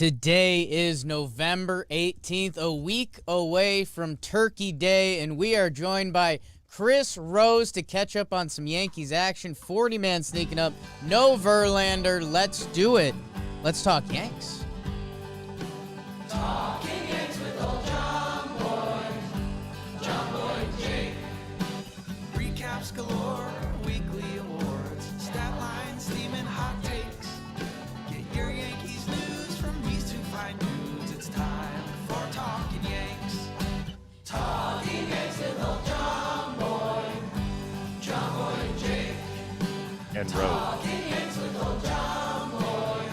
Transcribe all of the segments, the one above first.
Today is November 18th, a week away from Turkey Day, and we are joined by Chris Rose to catch up on some Yankees action. 40-man sneaking up. No Verlander. Let's do it. Let's talk Yanks. Talking Yanks with old JOMBOY, JOMBOY and Jake. Recaps galore, weekly awards, stat lines, theme and hot takes. Get your Yankees news from these two fine dudes. It's time for Talking Yanks. Talking Yanks with old JOMBOY, JOMBOY and Jake. And Rose. Talking Yanks with old JOMBOy,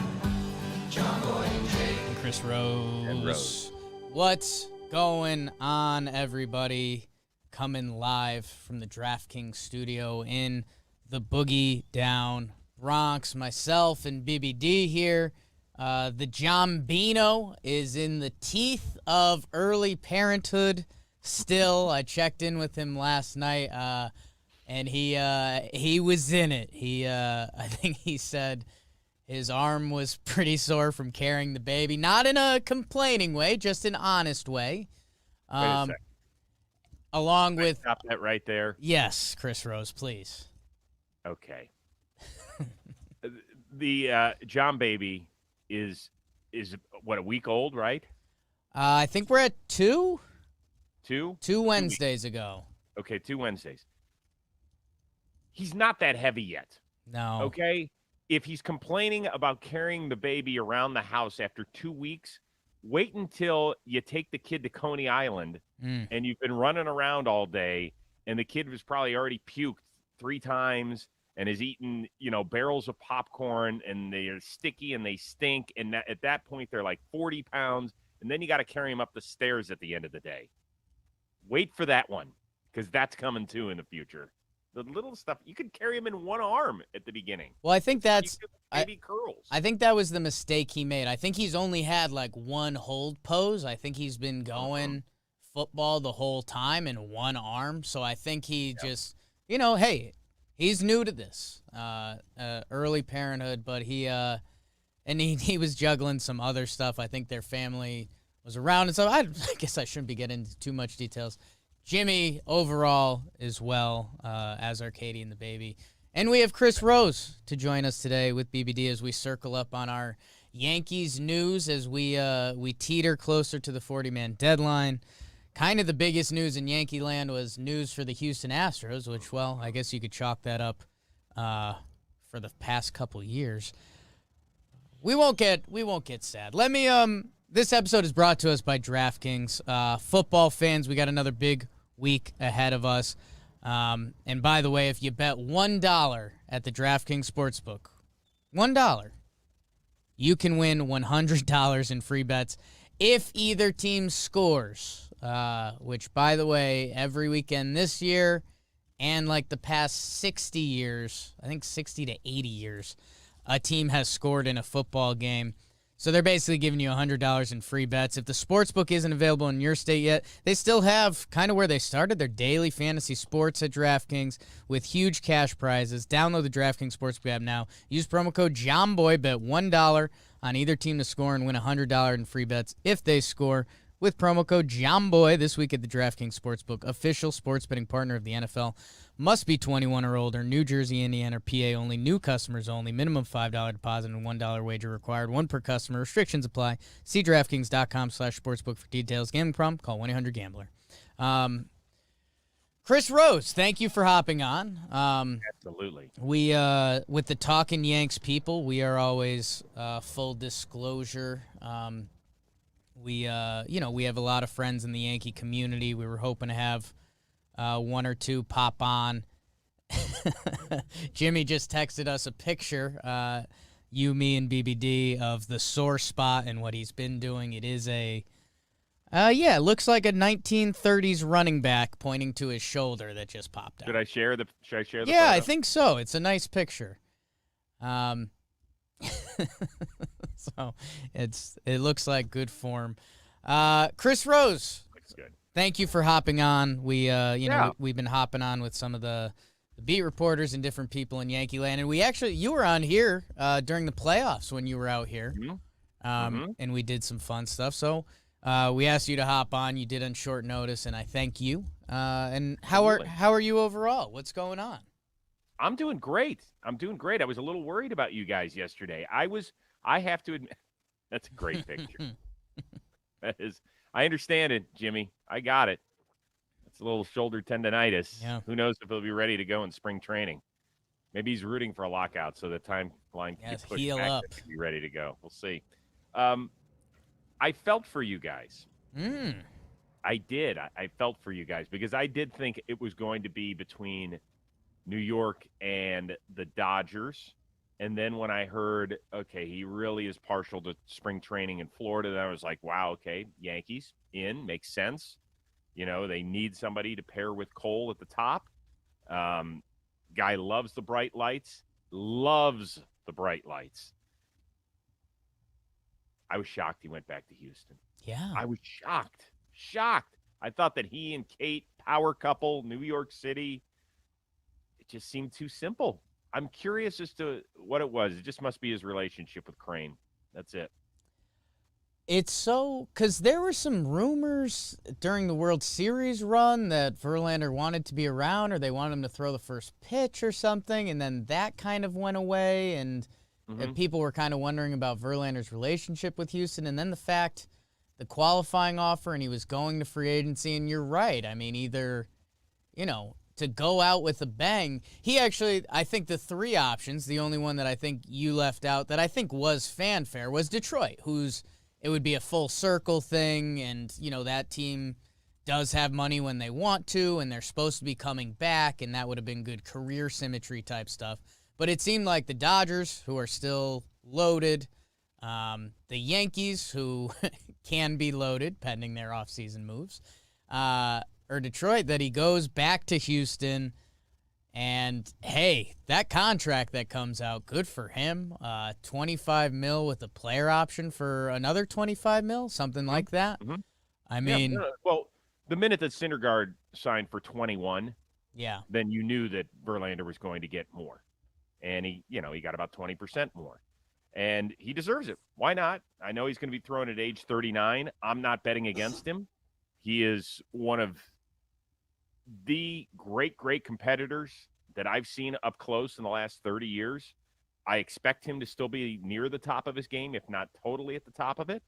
JOMBOy and Jake. Chris Rose. And Rose. What's going on, everybody? Coming live from the DraftKings studio in the Boogie Down Bronx. Myself and BBD here. The Jombino is in the teeth of early parenthood still. I checked in with him last night, and he was in it. I think he said his arm was pretty sore from carrying the baby. Not in a complaining way, just an honest way. Wait a second. Along Can I with... stop that right there. Yes, Chris Rose, please. Okay. The John baby is what, a week old, right? I think we're at 2 Two? 2 Wednesdays ago. Okay, 2 Wednesdays. He's not that heavy yet. No. Okay? If he's complaining about carrying the baby around the house after 2 weeks, wait until you take the kid to Coney Island and you've been running around all day and the kid was probably already puked 3 times and has eaten, barrels of popcorn and they're sticky and they stink. And at that point, they're like 40 pounds. And then you got to carry him up the stairs at the end of the day. Wait for that one because that's coming too in the future. The little stuff, you could carry him in one arm at the beginning. Well, I think that's... Baby curls. I think that was the mistake he made. I think he's only had like one hold pose. I think he's been going football the whole time in one arm. So I think he just, hey, he's new to this early parenthood, but he was juggling some other stuff. I think their family was around. And so I guess I shouldn't be getting into too much details. Jimmy overall as well as Arcady and the baby. And we have Chris Rose to join us today with BBD as we circle up on our Yankees news as we teeter closer to the 40-man deadline. Kind of the biggest news in Yankee land was news for the Houston Astros, which, well, I guess you could chalk that up for the past couple years. We won't get sad. Let me this episode is brought to us by DraftKings. Football fans, we got another big week ahead of us. And by the way, if you bet $1 at the DraftKings Sportsbook, $1, you can win $100 in free bets if either team scores, which, by the way, every weekend this year and like the past 60 years, I think 60 to 80 years, a team has scored in a football game. So they're basically giving you $100 in free bets. If the sportsbook isn't available in your state yet, they still have kind of where they started, their daily fantasy sports at DraftKings with huge cash prizes. Download the DraftKings Sportsbook app now. Use promo code JOMBOY. Bet $1 on either team to score and win $100 in free bets if they score with promo code JOMBOY this week at the DraftKings Sportsbook, official sports betting partner of the NFL. Must be 21 or older. New Jersey, Indiana, or PA only. New customers only. Minimum $5 deposit and $1 wager required. One per customer. Restrictions apply. See DraftKings.com/sportsbook for details. Gambling problem? Call 1-800-GAMBLER. Chris Rose, thank you for hopping on. Absolutely. We with the Talkin Yanks people, we are always full disclosure. We have a lot of friends in the Yankee community. We were hoping to have one or two pop on. Jimmy just texted us a picture, you, me, and BBD, of the sore spot and what he's been doing. It is it looks like a 1930s running back pointing to his shoulder that just popped out. Should I share the Yeah, photo? I think so. It's a nice picture. So it looks like good form. Chris Rose. Looks good. Thank you for hopping on. We've been hopping on with some of the beat reporters and different people in Yankee land, and you were on here during the playoffs when you were out here. Mm-hmm. and we did some fun stuff. So we asked you to hop on. You did on short notice, and I thank you. And how are you overall? What's going on? I'm doing great. I was a little worried about you guys yesterday. I have to admit, that's a great picture. That is, I understand it, Jimmy. I got it. It's a little shoulder tendonitis. Yeah. Who knows if he'll be ready to go in spring training? Maybe he's rooting for a lockout so the timeline can get pushed heal back up. to be ready to go. We'll see. I felt for you guys. I did. I felt for you guys because I did think it was going to be between New York and the Dodgers. And then when I heard, okay, he really is partial to spring training in Florida, then I was like, wow, okay, Yankees in, makes sense. You know, they need somebody to pair with Cole at the top. Guy loves the bright lights. I was shocked he went back to Houston. Yeah. I was shocked. I thought that he and Kate, power couple, New York City, it just seemed too simple. I'm curious as to what it was. It just must be his relationship with Crane. That's it. It's so – because there were some rumors during the World Series run that Verlander wanted to be around or they wanted him to throw the first pitch or something, and then that kind of went away, and people were kind of wondering about Verlander's relationship with Houston, and then the qualifying offer, and he was going to free agency, and you're right. I mean, either, to go out with a bang. He actually, I think the three options, the only one that I think you left out that I think was fanfare was Detroit, it would be a full circle thing, and, that team does have money when they want to, and they're supposed to be coming back, and that would have been good career symmetry type stuff. But it seemed like the Dodgers, who are still loaded, the Yankees, who can be loaded pending their offseason moves, or Detroit, that he goes back to Houston. And, hey, that contract that comes out, good for him. $25 million with a player option for another $25 million, something like that. I mean. Yeah, well, the minute that Syndergaard signed for 21, then you knew that Verlander was going to get more. And he got about 20% more. And he deserves it. Why not? I know he's going to be thrown at age 39. I'm not betting against him. He is one of the great competitors that I've seen up close in the last 30 years. I expect him to still be near the top of his game, if not totally at the top of it.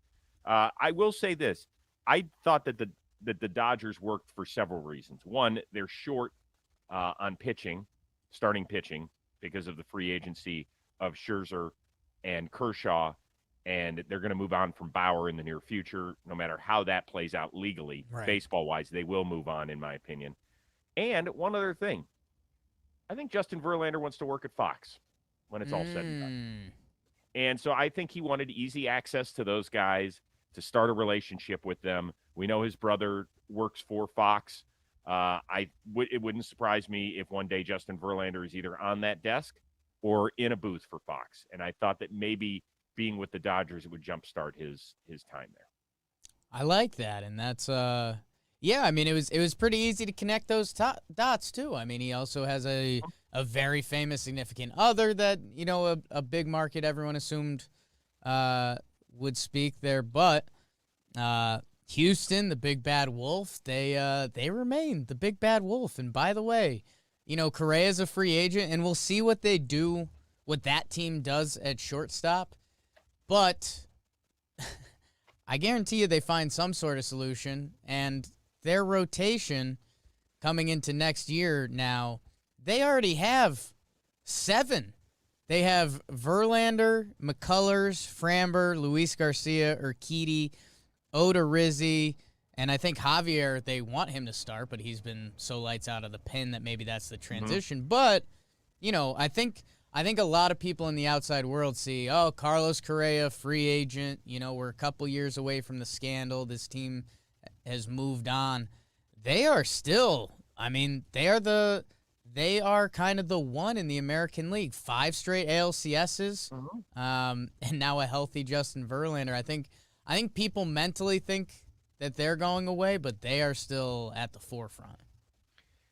I will say this. I thought that the Dodgers worked for several reasons. One, they're short on pitching, starting pitching, because of the free agency of Scherzer and Kershaw, and they're going to move on from Bauer in the near future, no matter how that plays out legally. Right. Baseball-wise, they will move on, in my opinion. And one other thing, I think Justin Verlander wants to work at Fox when it's all said and done. And so I think he wanted easy access to those guys to start a relationship with them. We know his brother works for Fox. It wouldn't surprise me if one day Justin Verlander is either on that desk or in a booth for Fox. And I thought that maybe being with the Dodgers, it would jumpstart his time there. I like that, and that's yeah. I mean, it was pretty easy to connect those dots too. I mean, he also has a very famous significant other that a big market everyone assumed would speak there, but Houston, the big bad wolf, they remain the big bad wolf. And by the way, Correa is a free agent, and we'll see what they do, what that team does at shortstop. But I guarantee you they find some sort of solution, and their rotation coming into next year now, they already have 7. They have Verlander, McCullers, Framber, Luis Garcia, Urquidy, Odorizzi, and I think Javier, they want him to start, but he's been so lights out of the pen that maybe that's the transition. But, I think a lot of people in the outside world see, Carlos Correa, free agent. We're a couple years away from the scandal. This team has moved on. They are still, they are kind of the one in the American League. 5 straight ALCSs, and now a healthy Justin Verlander. I think people mentally think that they're going away, but they are still at the forefront.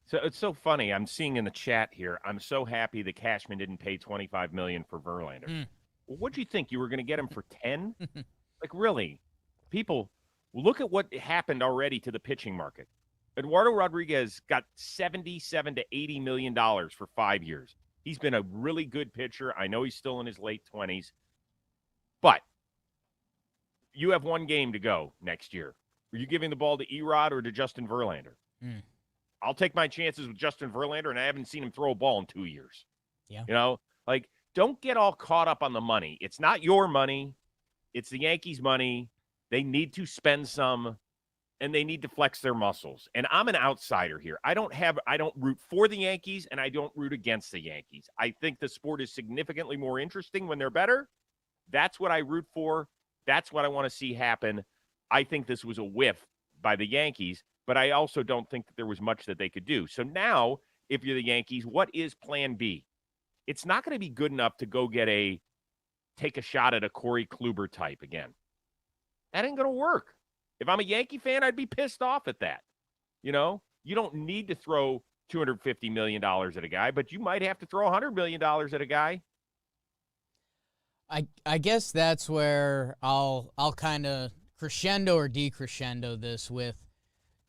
So it's so funny. I'm seeing in the chat here, I'm so happy that Cashman didn't pay $25 million for Verlander. Well, what'd you think? You were going to get him for 10? Like, really? People, look at what happened already to the pitching market. Eduardo Rodriguez got $77 to $80 million for 5 years. He's been a really good pitcher. I know he's still in his late 20s. But you have one game to go next year. Are you giving the ball to Erod or to Justin Verlander? I'll take my chances with Justin Verlander, and I haven't seen him throw a ball in 2 years. Yeah. You know, like, don't get all caught up on the money. It's not your money. It's the Yankees' money. They need to spend some, and they need to flex their muscles. And I'm an outsider here. I don't root for the Yankees, and I don't root against the Yankees. I think the sport is significantly more interesting when they're better. That's what I root for. That's what I want to see happen. I think this was a whiff by the Yankees, but I also don't think that there was much that they could do. So now, if you're the Yankees, what is plan B? It's not going to be good enough to go take a shot at a Corey Kluber type again. That ain't going to work. If I'm a Yankee fan, I'd be pissed off at that. You know, you don't need to throw $250 million at a guy, but you might have to throw $100 million at a guy. I guess that's where I'll kind of crescendo or decrescendo this with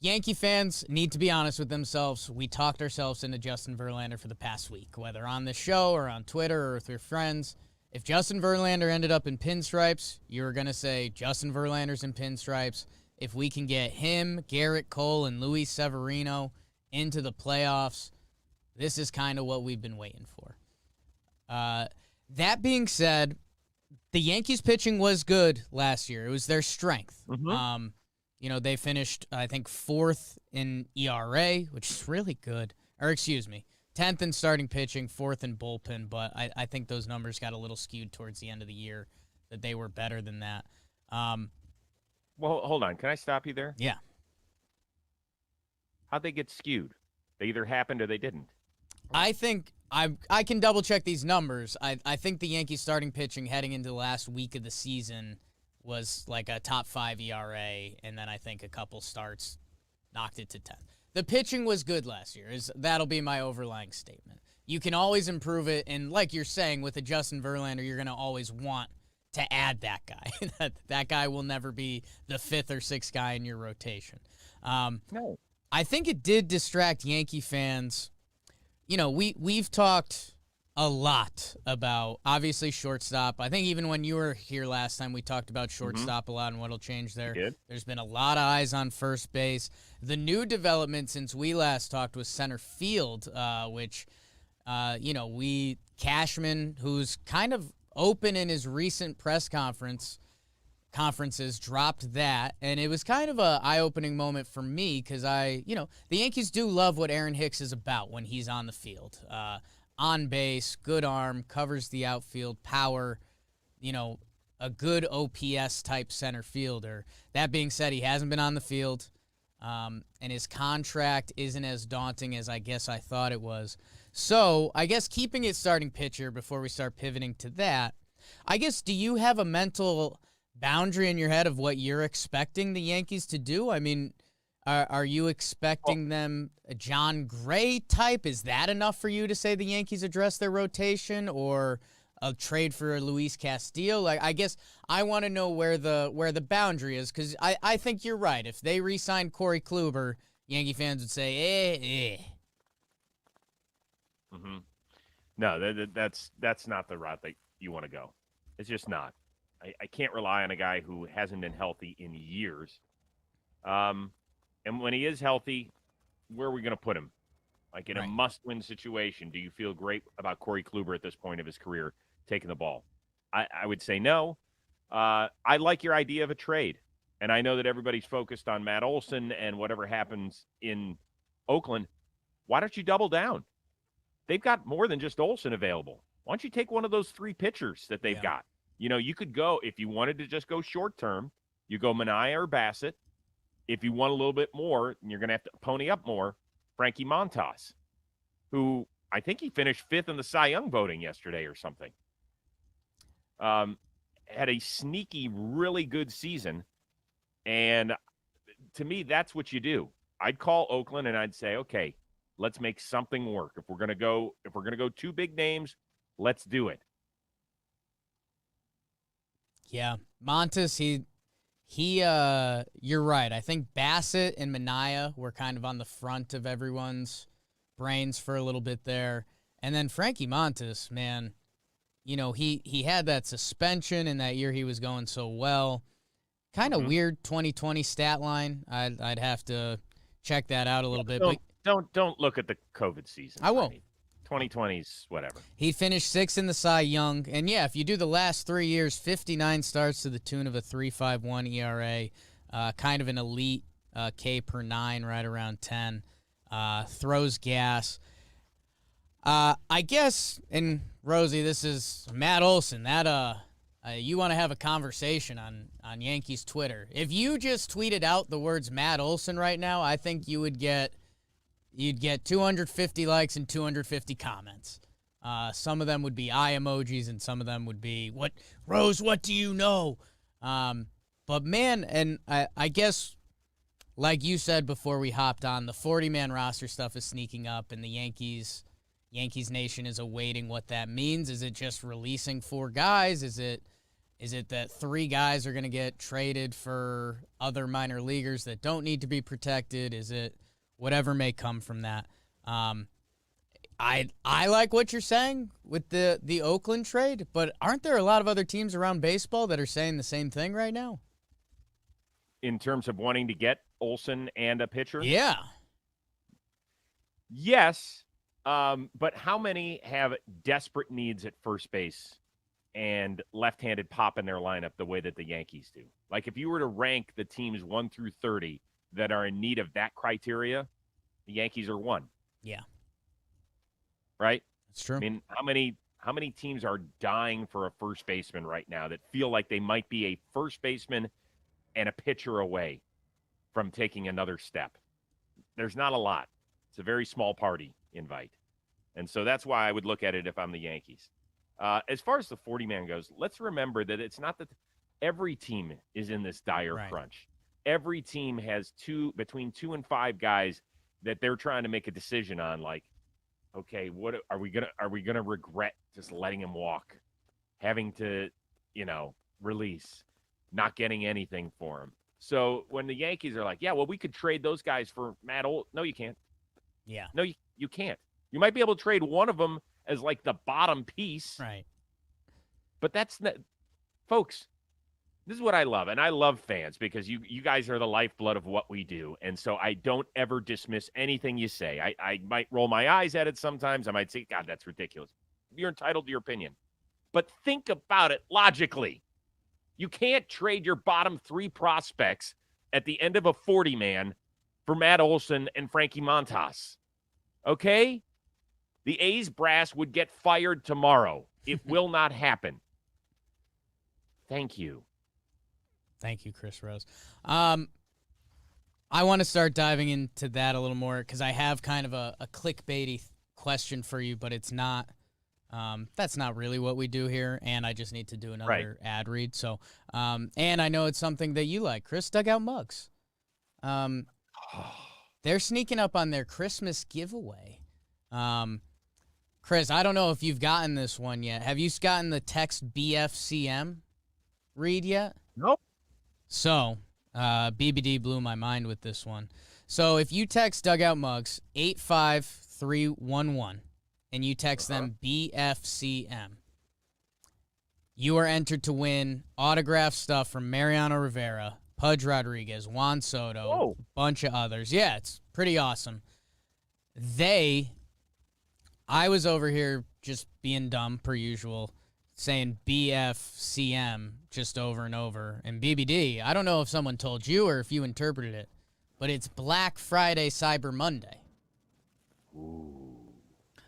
Yankee fans need to be honest with themselves. We talked ourselves into Justin Verlander for the past week, whether on the show or on Twitter or with your friends. If Justin Verlander ended up in pinstripes, you were going to say Justin Verlander's in pinstripes. If we can get him, Garrett Cole, and Luis Severino into the playoffs, this is kind of what we've been waiting for. That being said, the Yankees pitching was good last year. It was their strength. Mm-hmm. They finished, I think, 4th in ERA, which is really good. Or, excuse me, 10th in starting pitching, 4th in bullpen. But I think those numbers got a little skewed towards the end of the year, that they were better than that. Well, hold on. Can I stop you there? Yeah. How'd they get skewed? They either happened or they didn't. I think I can double-check these numbers. I think the Yankees starting pitching heading into the last week of the season was like a top 5 ERA, and then I think a couple starts knocked it to 10th. The pitching was good last year. That'll be my overlying statement. You can always improve it, and like you're saying, with a Justin Verlander, you're going to always want to add that guy. that guy will never be the 5th or 6th guy in your rotation. No. I think it did distract Yankee fans. You know, we've talked a lot about, obviously, shortstop. I think even when you were here last time, we talked about shortstop a lot and what'll change there. There's been a lot of eyes on first base. The new development since we last talked was center field, which, Cashman, who's kind of open in his recent press conferences, dropped that, and it was kind of a eye-opening moment for me because the Yankees do love what Aaron Hicks is about when he's on the field. On base, good arm, covers the outfield, power, a good OPS type center fielder. That being said, he hasn't been on the field, and his contract isn't as daunting as I guess I thought it was. So I guess keeping it starting pitcher before we start pivoting to that, I guess, do you have a mental boundary in your head of what you're expecting the Yankees to do? I mean, are you expecting them a John Gray type? Is that enough for you to say the Yankees address their rotation, or a trade for Luis Castillo? Like, I guess I want to know where the boundary is, because I think you're right. If they re-signed Corey Kluber, Yankee fans would say, Mm-hmm. No, that's not the route that you want to go. It's just not. I can't rely on a guy who hasn't been healthy in years. And when he is healthy, where are we going to put him? Like in a must-win situation, do you feel great about Corey Kluber at this point of his career taking the ball? I would say no. I like your idea of a trade. And I know that everybody's focused on Matt Olson and whatever happens in Oakland. Why don't you double down? They've got more than just Olson available. Why don't you take one of those 3 pitchers that they've got? You could go, if you wanted to just go short term, you go Manaea or Bassett. If you want a little bit more, you're going to have to pony up more, Frankie Montas, who I think he finished 5th in the Cy Young voting yesterday or something. Had a sneaky, really good season. And to me, that's what you do. I'd call Oakland and I'd say, okay, let's make something work. If we're going to go 2 big names, let's do it. Yeah, Montes, you're right. I think Bassett and Manaea were kind of on the front of everyone's brains for a little bit there. And then Frankie Montes, man, he had that suspension in that year he was going so well. Kind of weird 2020 stat line. I'd have to check that out a little bit. Don't look at the COVID season. I won't. 2020's whatever. He finished 6th in the Cy Young. And, yeah, if you do the last 3 years, 59 starts to the tune of a 3.51 ERA, kind of an elite K per 9, right around 10. Throws gas. I guess, and Rosie, this is Matt Olson. That you want to have a conversation on Yankees Twitter. If you just tweeted out the words Matt Olson right now, I think you'd get 250 likes and 250 comments. Some of them would be eye emojis, and some of them would be, what do you know? But, man, and I guess, like you said before we hopped on, the 40-man roster stuff is sneaking up, and the Yankees Nation is awaiting what that means. Is it just releasing 4 guys? Is it that 3 guys are going to get traded for other minor leaguers that don't need to be protected? Is it whatever may come from that? I like what you're saying with the Oakland trade, but aren't there a lot of other teams around baseball that are saying the same thing right now? In terms of wanting to get Olson and a pitcher? Yeah. Yes, but how many have desperate needs at first base and left-handed pop in their lineup the way that the Yankees do? Like, if you were to rank the teams 1 through 30 that are in need of that criteria, the Yankees are 1. Yeah. Right? That's true. I mean, how many teams are dying for a first baseman right now that feel like they might be a first baseman and a pitcher away from taking another step? There's not a lot. It's a very small party invite. And so that's why I would look at it if I'm the Yankees. As far as the 40-man goes, let's remember that it's not that every team is in this dire crunch. Every team has between 2 and 5 guys that they're trying to make a decision on. Like, okay, what are we gonna regret just letting him walk, having to, release, not getting anything for him? So when the Yankees are like, yeah, well, we could trade those guys for Matt Olson. No, you can't. Yeah. No, you can't. You might be able to trade one of them as like the bottom piece. Right. But that's not, folks, this is what I love. And I love fans because you guys are the lifeblood of what we do. And so I don't ever dismiss anything you say. I might roll my eyes at it sometimes. I might say, God, that's ridiculous. You're entitled to your opinion. But think about it logically. You can't trade your bottom 3 prospects at the end of a 40-man for Matt Olson and Frankie Montas. Okay? The A's brass would get fired tomorrow. It will not happen. Thank you. Thank you, Chris Rose. I want to start diving into that a little more because I have kind of a clickbaity question for you, but it's not. That's not really what we do here, and I just need to do another ad read. So, and I know it's something that you like, Chris. Dugout mugs. They're sneaking up on their Christmas giveaway. Chris, I don't know if you've gotten this one yet. Have you gotten the text BFCM read yet? Nope. So, BBD blew my mind with this one. So, if you text Dugout Mugs 85311 and you text them BFCM, you are entered to win autographed stuff from Mariano Rivera, Pudge Rodriguez, Juan Soto, a bunch of others. Yeah, it's pretty awesome. I was over here just being dumb per usual, saying BFCM just over and over. And BBD, I don't know if someone told you or if you interpreted it, but it's Black Friday, Cyber Monday. Ooh.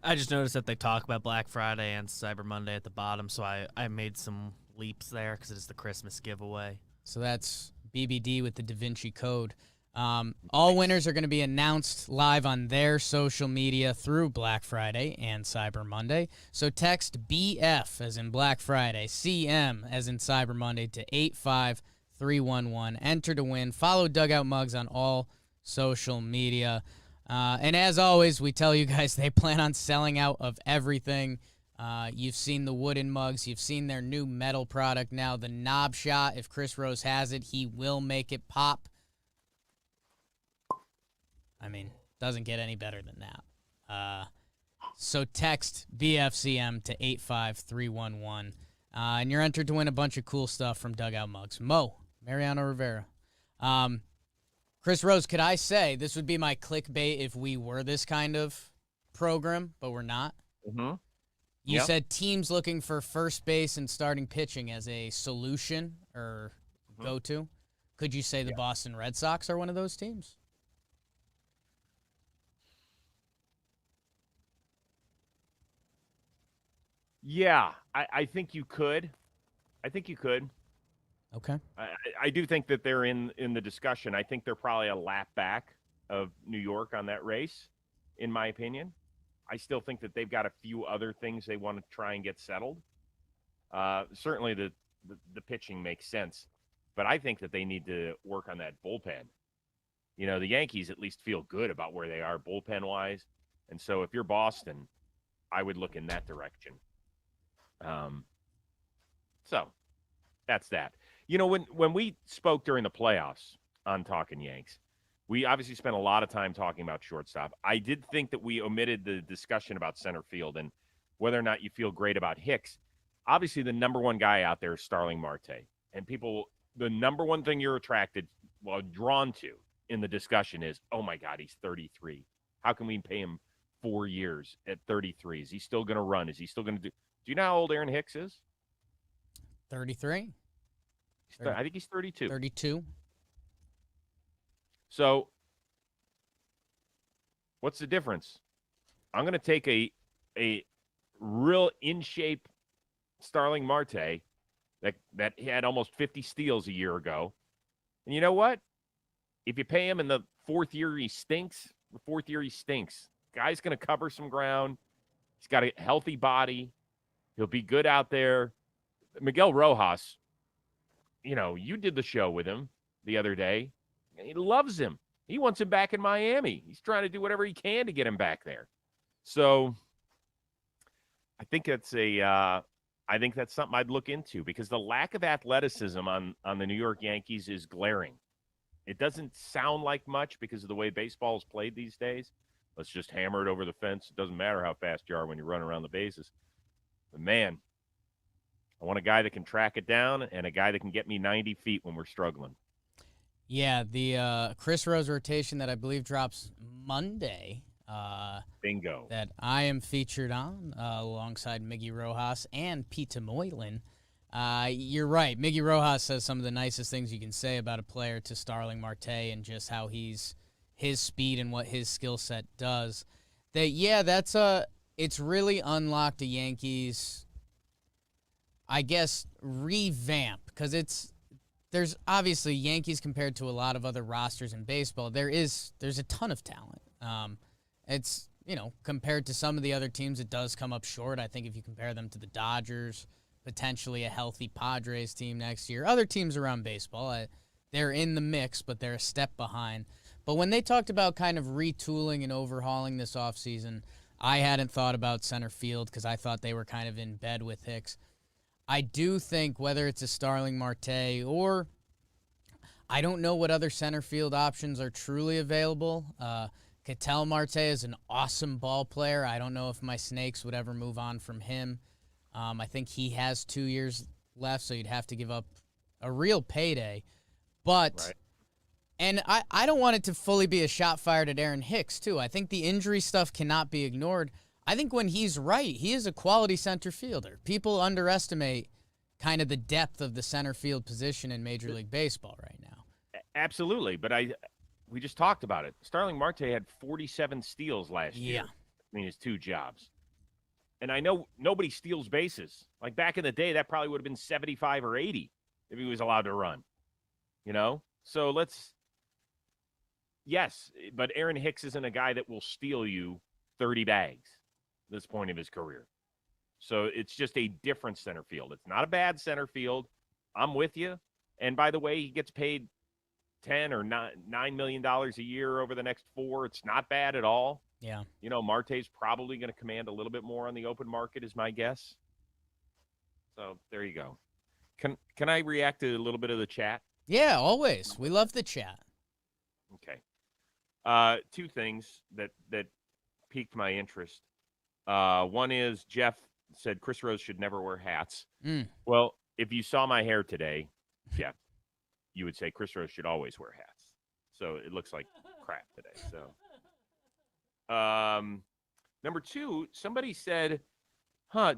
I just noticed that they talk about Black Friday and Cyber Monday at the bottom, so I made some leaps there because it's the Christmas giveaway. So that's BBD with the Da Vinci Code. All winners are going to be announced live on their social media through Black Friday and Cyber Monday. So text BF as in Black Friday, CM as in Cyber Monday to 85311. Enter to win. Follow Dugout Mugs on all social media. And as always, we tell you guys they plan on selling out of everything. You've seen the wooden mugs. You've seen their new metal product now, the knob shot. If Chris Rose has it, he will make it pop. I mean, doesn't get any better than that. So text BFCM to 85311. And you're entered to win a bunch of cool stuff from Dugout Mugs. Mo, Mariano Rivera. Chris Rose, could I say this would be my clickbait if we were this kind of program, but we're not? Mm-hmm. You said teams looking for first base and starting pitching as a solution or go-to. Could you say the Boston Red Sox are one of those teams? Yeah, I think you could. Okay. I do think that they're in the discussion. I think they're probably a lap back of New York on that race, in my opinion. I still think that they've got a few other things they want to try and get settled. Certainly the pitching makes sense, but I think that they need to work on that bullpen. You know, the Yankees at least feel good about where they are bullpen-wise, and so if you're Boston, I would look in that direction. So that's that. You know, when we spoke during the playoffs on Talkin' Yanks, we obviously spent a lot of time talking about shortstop. I did think that we omitted the discussion about center field and whether or not you feel great about Hicks. Obviously, the number one guy out there is Starling Marte. And people, the number one thing you're drawn to in the discussion is, oh, my God, he's 33. How can we pay him 4 years at 33? Is he still going to run? Is he still going to do? Do you know how old Aaron Hicks is? 33? I think he's 32. 32. So what's the difference? I'm going to take a real in-shape Starling Marte that had almost 50 steals a year ago. And you know what? If you pay him in the fourth year, he stinks. Guy's going to cover some ground. He's got a healthy body. He'll be good out there. Miguel Rojas, you know, you did the show with him the other day. He loves him. He wants him back in Miami. He's trying to do whatever he can to get him back there. So I think that's something I'd look into because the lack of athleticism on the New York Yankees is glaring. It doesn't sound like much because of the way baseball is played these days. Let's just hammer it over the fence. It doesn't matter how fast you are when you run around the bases. But, man, I want a guy that can track it down and a guy that can get me 90 feet when we're struggling. Yeah, the Chris Rose rotation that I believe drops Monday. Bingo. That I am featured on alongside Miggy Rojas and Pete Moylan. You're right. Miggy Rojas says some of the nicest things you can say about a player to Starling Marte and just how his speed and what his skill set does. It's really unlocked the Yankees, I guess, revamp because there's obviously Yankees compared to a lot of other rosters in baseball. There's a ton of talent. It's, you know, compared to some of the other teams, it does come up short. I think if you compare them to the Dodgers, potentially a healthy Padres team next year, other teams around baseball, they're in the mix, but they're a step behind. But when they talked about kind of retooling and overhauling this offseason, I hadn't thought about center field because I thought they were kind of in bed with Hicks. I do think whether it's a Starling Marte or I don't know what other center field options are truly available. Ketel Marte is an awesome ball player. I don't know if my Snakes would ever move on from him. I think he has 2 years left, so you'd have to give up a real payday. But, right. And I don't want it to fully be a shot fired at Aaron Hicks, too. I think the injury stuff cannot be ignored. I think when he's right, he is a quality center fielder. People underestimate kind of the depth of the center field position in Major League Baseball right now. Absolutely, but we just talked about it. Starling Marte had 47 steals last year. I mean, his two jobs. And I know nobody steals bases. Like back in the day, that probably would have been 75 or 80 if he was allowed to run. You know? So yes, but Aaron Hicks isn't a guy that will steal you 30 bags at this point of his career. So it's just a different center field. It's not a bad center field. I'm with you. And by the way, he gets paid $10 or $9 million a year over the next 4. It's not bad at all. Yeah. Marte's probably going to command a little bit more on the open market is my guess. So there you go. Can I react to a little bit of the chat? Yeah, always. We love the chat. Okay. Two things that piqued my interest. One is Jeff said Chris Rose should never wear hats. Well, if you saw my hair today, Jeff, you would say Chris Rose should always wear hats. So it looks like crap today. So, number two, somebody said,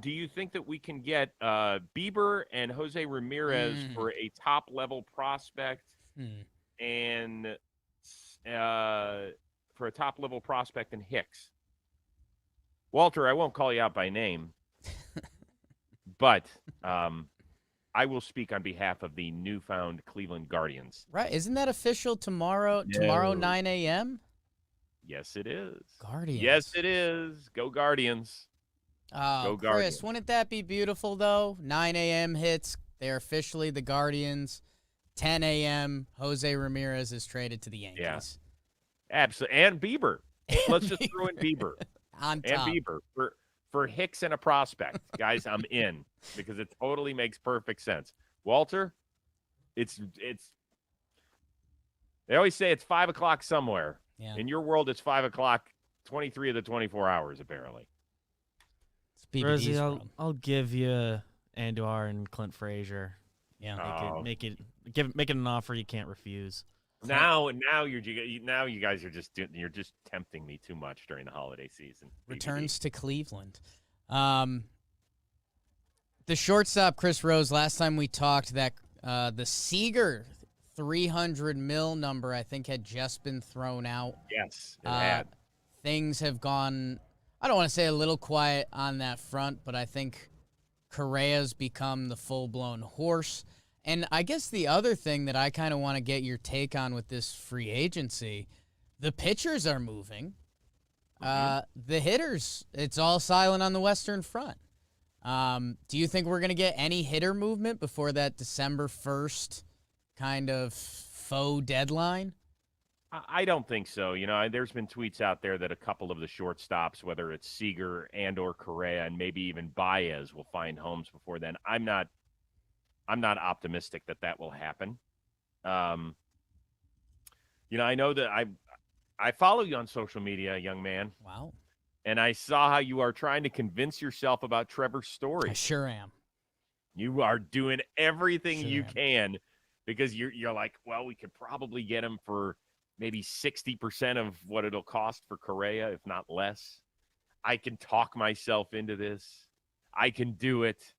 do you think that we can get Bieber and Jose Ramirez for a top-level prospect and for a top-level prospect in Hicks? Walter, I won't call you out by name, but I will speak on behalf of the newfound Cleveland Guardians. Right. Isn't that official tomorrow? No. Tomorrow, 9 a.m.? Yes, it is. Guardians. Yes, it is. Go Guardians. Oh, Go Chris, Guardians. wouldn't that be beautiful, though? 9 a.m. hits. They're officially the Guardians. 10 a.m., Jose Ramirez is traded to the Yankees. Yeah. Absolutely. And Bieber. Let's just throw in Bieber. On And top. Bieber. For Hicks and a prospect. Guys, I'm in because it totally makes perfect sense. Walter, it's they always say it's 5 o'clock somewhere. Yeah. In your world, it's 5 o'clock 23 of the 24 hours, apparently. It's BBD's Rosie, world. I'll give you Andujar and Clint Frazier. Yeah. Make it an offer you can't refuse. Now you guys are just tempting me too much during the holiday season. Returns to Cleveland. The shortstop, Chris Rose, last time we talked, that the Seager $300 million number, I think, had just been thrown out. Yes, it had. Things have gone, I don't want to say a little quiet on that front, but I think Correa's become the full-blown horse. And I guess the other thing that I kind of want to get your take on with this free agency, the pitchers are moving. The hitters, it's all silent on the Western Front. Do you think we're going to get any hitter movement before that December 1st kind of faux deadline? I don't think so. There's been tweets out there that a couple of the shortstops, whether it's Seager and or Correa and maybe even Baez, will find homes before then. I'm not optimistic that will happen. I know that I follow you on social media, young man. Wow. And I saw how you are trying to convince yourself about Trevor's story. I sure am. You are doing everything Sure you am. can because you're like, well, we could probably get him for maybe 60% of what it'll cost for Correa, if not less. I can talk myself into this. I can do it.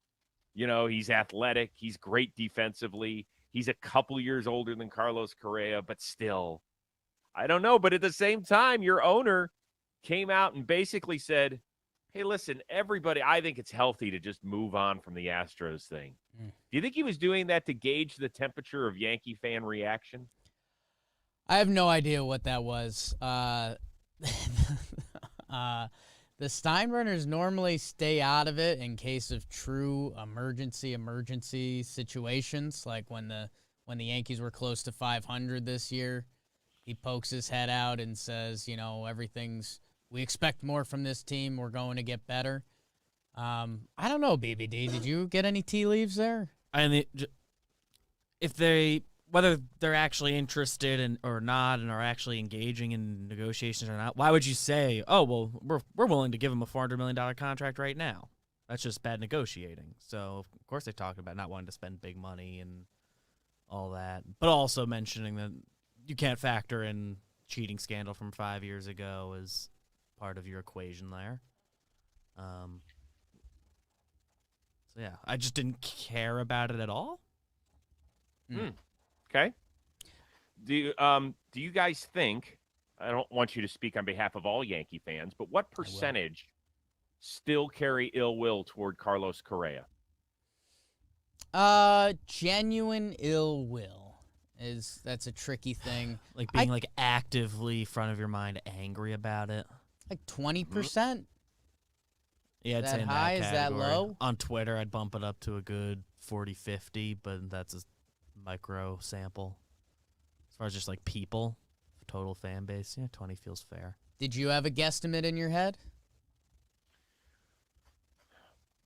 He's athletic. He's great defensively. He's a couple years older than Carlos Correa, but still, I don't know. But at the same time, your owner came out and basically said, hey, listen, everybody, I think it's healthy to just move on from the Astros thing. Do you think he was doing that to gauge the temperature of Yankee fan reaction? I have no idea what that was. The Steinbrenners normally stay out of it in case of true emergency situations, like when the Yankees were close to 500 this year. He pokes his head out and says, we expect more from this team. We're going to get better. I don't know, BBD. Did you get any tea leaves there? Whether they're actually interested in or not and are actually engaging in negotiations or not, why would you say, oh, well, we're willing to give him a $400 million contract right now? That's just bad negotiating. So, of course, they talk about not wanting to spend big money and all that, but also mentioning that you can't factor in cheating scandal from 5 years ago as part of your equation there. So, yeah, I just didn't care about it at all. Okay. Do you guys think, I don't want you to speak on behalf of all Yankee fans, but what percentage still carry ill will toward Carlos Correa? Genuine ill will. That's a tricky thing. Like being actively front of your mind angry about it. Like 20%? Yeah, I'd That say in high? that Is that category. low? On Twitter, I'd bump it up to a good 40-50, but that's a micro sample. As far as just people, total fan base, 20 feels fair. Did you have a guesstimate in your head?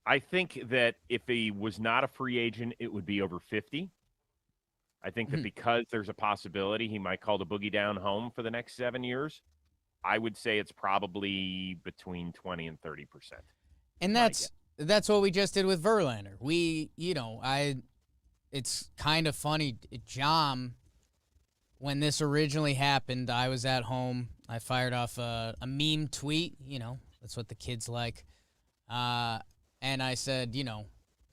I think that if he was not a free agent, it would be over 50. I think that because there's a possibility he might call the boogie down home for the next 7 years, I would say it's probably between 20 and 30%. And that's what we just did with Verlander. It's kind of funny, Jom, when this originally happened, I was at home. I fired off a meme tweet, that's what the kids like. And I said,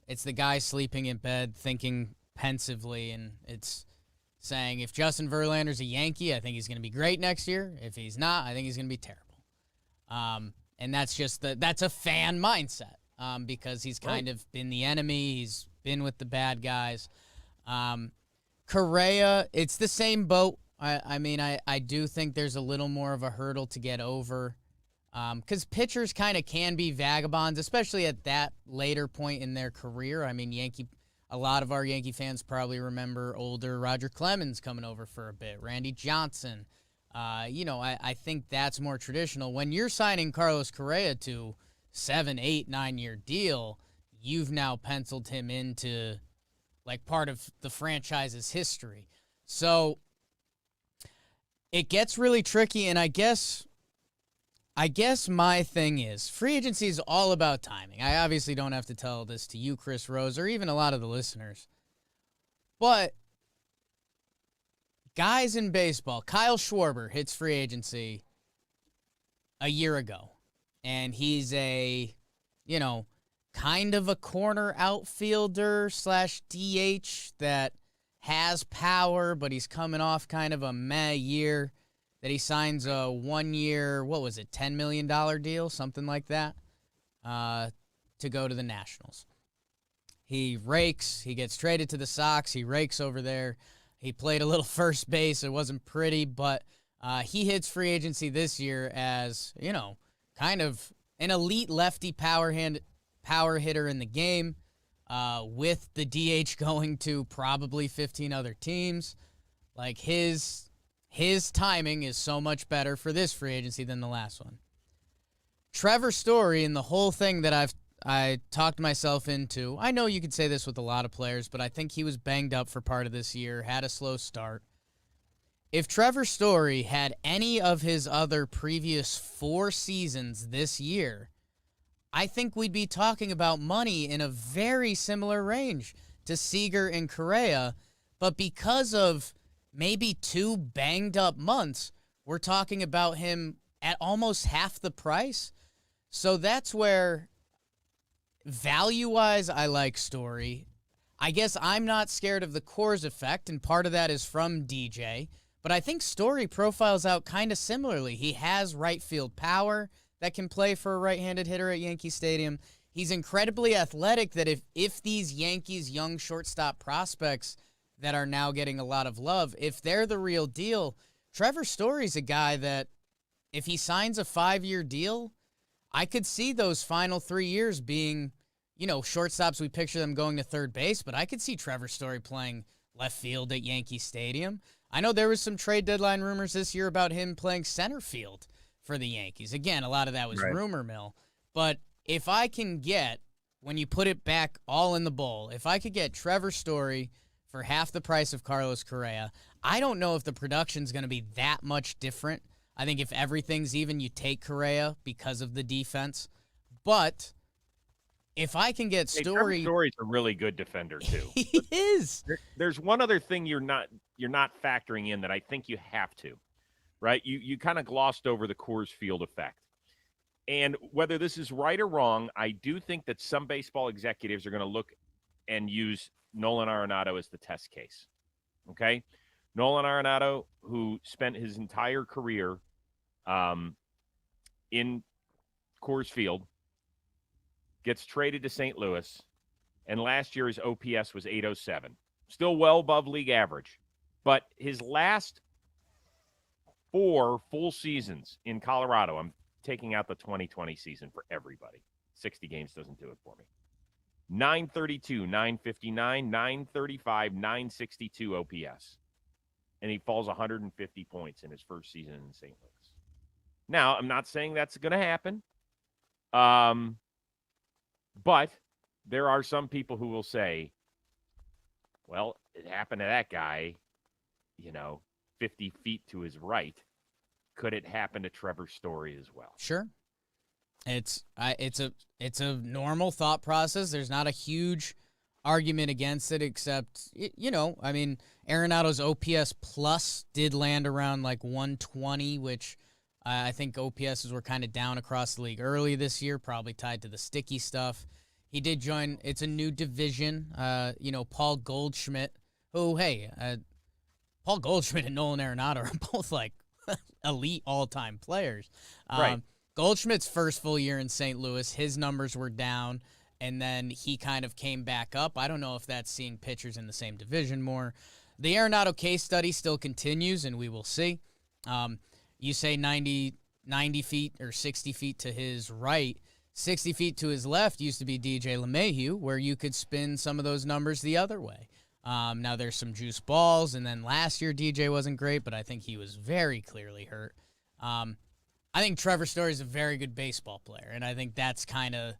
it's the guy sleeping in bed thinking pensively, and it's saying if Justin Verlander's a Yankee, I think he's going to be great next year. If he's not, I think he's going to be terrible. And that's a fan mindset because he's kind of been the enemy. He's been with the bad guys. Correa, it's the same boat. I do think there's a little more of a hurdle to get over because pitchers kind of can be vagabonds, especially at that later point in their career. A lot of our Yankee fans probably remember older Roger Clemens coming over for a bit, Randy Johnson. I think that's more traditional. When you're signing Carlos Correa to 7, 8, 9-year deal, you've now penciled him into like part of the franchise's history. So it gets really tricky, and I guess my thing is free agency is all about timing. I obviously don't have to tell this to you, Chris Rose, or even a lot of the listeners. But guys in baseball, Kyle Schwarber hits free agency a year ago, and he's a, kind of a corner outfielder / DH that has power, but he's coming off kind of a meh year that he signs a 1-year, $10 million deal, something like that, to go to the Nationals. He rakes. He gets traded to the Sox. He rakes over there. He played a little first base. It wasn't pretty, but he hits free agency this year as, kind of an elite lefty power hitter in the game, with the DH going to probably 15 other teams. Like his timing is so much better for this free agency than the last one. Trevor Story and the whole thing that I talked myself into. I know you could say this with a lot of players, but I think he was banged up for part of this year, had a slow start. If Trevor Story had any of his other previous 4 seasons this year, I think we'd be talking about money in a very similar range to Seager and Correa, but because of maybe 2 banged up months, we're talking about him at almost half the price. So that's where value-wise, I like Story. I guess I'm not scared of the Coors effect, and part of that is from DJ. But I think Story profiles out kind of similarly. He has right field power that can play for a right-handed hitter at Yankee Stadium. He's incredibly athletic that if these Yankees young shortstop prospects that are now getting a lot of love, if they're the real deal, Trevor Story's a guy that if he signs a 5-year deal, I could see those final 3 years being, shortstops, we picture them going to third base, but I could see Trevor Story playing left field at Yankee Stadium. I know there was some trade deadline rumors this year about him playing center field for the Yankees. Again, a lot of that was rumor mill. But if I can get, when you put it back all in the bowl, if I could get Trevor Story for half the price of Carlos Correa, I don't know if the production's going to be that much different. I think if everything's even, you take Correa because of the defense. But if I can get Story... Story's a really good defender, too. He is. There's one other thing you're not factoring in that I think you have to, right? You kind of glossed over the Coors Field effect. And whether this is right or wrong, I do think that some baseball executives are going to look and use Nolan Arenado as the test case, okay? Nolan Arenado, who spent his entire career in Coors Field, gets traded to St. Louis, and last year his OPS was 807. Still well above league average. But his last 4 full seasons in Colorado, I'm taking out the 2020 season for everybody. 60 games doesn't do it for me. 932, 959, 935, 962 OPS. And he falls 150 points in his first season in St. Louis. Now, I'm not saying that's going to happen, but there are some people who will say, well, it happened to that guy, 50 feet to his right. Could it happen to Trevor Story as well? Sure. It's a normal thought process. There's not a huge argument against it, except Arenado's OPS plus did land around like 120, which I think OPSs were kind of down across the league early this year, probably tied to the sticky stuff. He did join. It's a new division. Paul Goldschmidt, Paul Goldschmidt and Nolan Arenado are both like elite all-time players. Right. Goldschmidt's first full year in St. Louis, his numbers were down, and then he kind of came back up. I don't know if that's seeing pitchers in the same division more. The Arenado case study still continues, and we will see. You say 90 feet or 60 feet to his right. 60 feet to his left used to be DJ LeMahieu, where you could spin some of those numbers the other way. Now there's some juice balls, and then last year DJ wasn't great, but I think he was very clearly hurt. I think Trevor Story is a very good baseball player, and I think that's kind of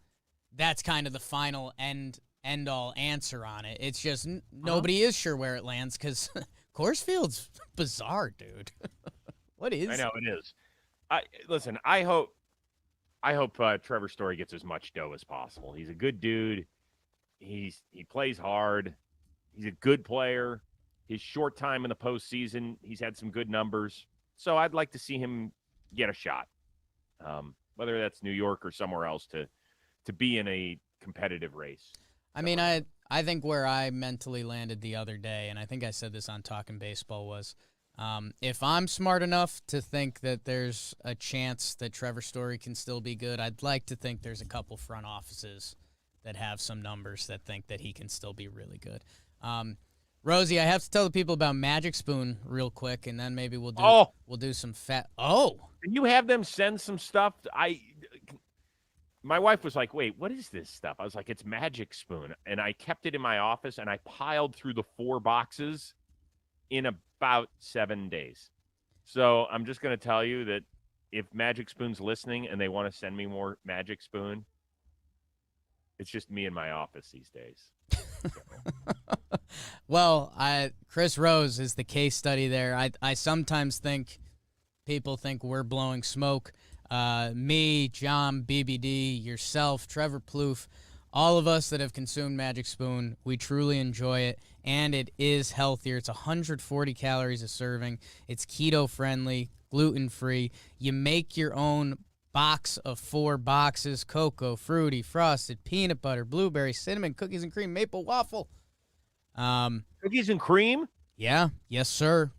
the final end all answer on it. It's just nobody is sure where it lands because Coors Field's bizarre, dude. What is? I know it is. Listen, I hope Trevor Story gets as much dough as possible. He's a good dude. He plays hard. He's a good player. His short time in the postseason, he's had some good numbers. So I'd like to see him get a shot, whether that's New York or somewhere else, to be in a competitive race. I mean, I think where I mentally landed the other day, and I think I said this on Talkin' Baseball, was if I'm smart enough to think that there's a chance that Trevor Story can still be good, I'd like to think there's a couple front offices that have some numbers that think that he can still be really good. Rosie, I have to tell the people about Magic Spoon real quick, and then maybe we'll do some fat. Oh, can you have them send some stuff? My wife was like, "Wait, what is this stuff?" I was like, "It's Magic Spoon," and I kept it in my office, and I piled through the 4 boxes in about 7 days. So I'm just going to tell you that if Magic Spoon's listening and they want to send me more Magic Spoon, it's just me in my office these days. Well, Chris Rose is the case study there. I sometimes think people think we're blowing smoke. Me, John, BBD, yourself, Trevor Plouffe, all of us that have consumed Magic Spoon, we truly enjoy it, and it is healthier. It's 140 calories a serving. It's keto-friendly, gluten-free. You make your own box of 4 boxes: cocoa, fruity, frosted, peanut butter, blueberry, cinnamon, cookies and cream, maple waffle. Cookies and cream? Yeah. Yes, sir.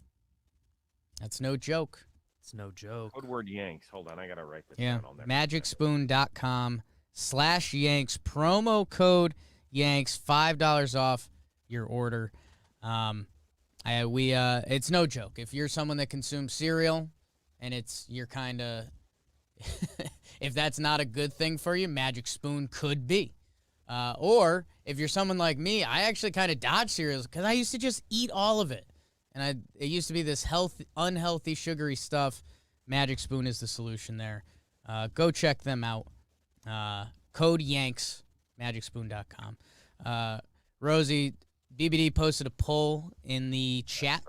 That's no joke. It's no joke. Code word Yanks. Hold on, I gotta write this Yeah. down. I'll never MagicSpoon.com/Yanks. Promo code Yanks. $5 off your order. It's no joke. If you're someone that consumes cereal and you're kind of if that's not a good thing for you, Magic Spoon could be. Or if you're someone like me, I actually kind of dodge cereals because I used to just eat all of it. And it used to be this unhealthy, sugary stuff. Magic Spoon is the solution there. Go check them out. Code Yanks, MagicSpoon.com. Rosie, BBD posted a poll in the chat.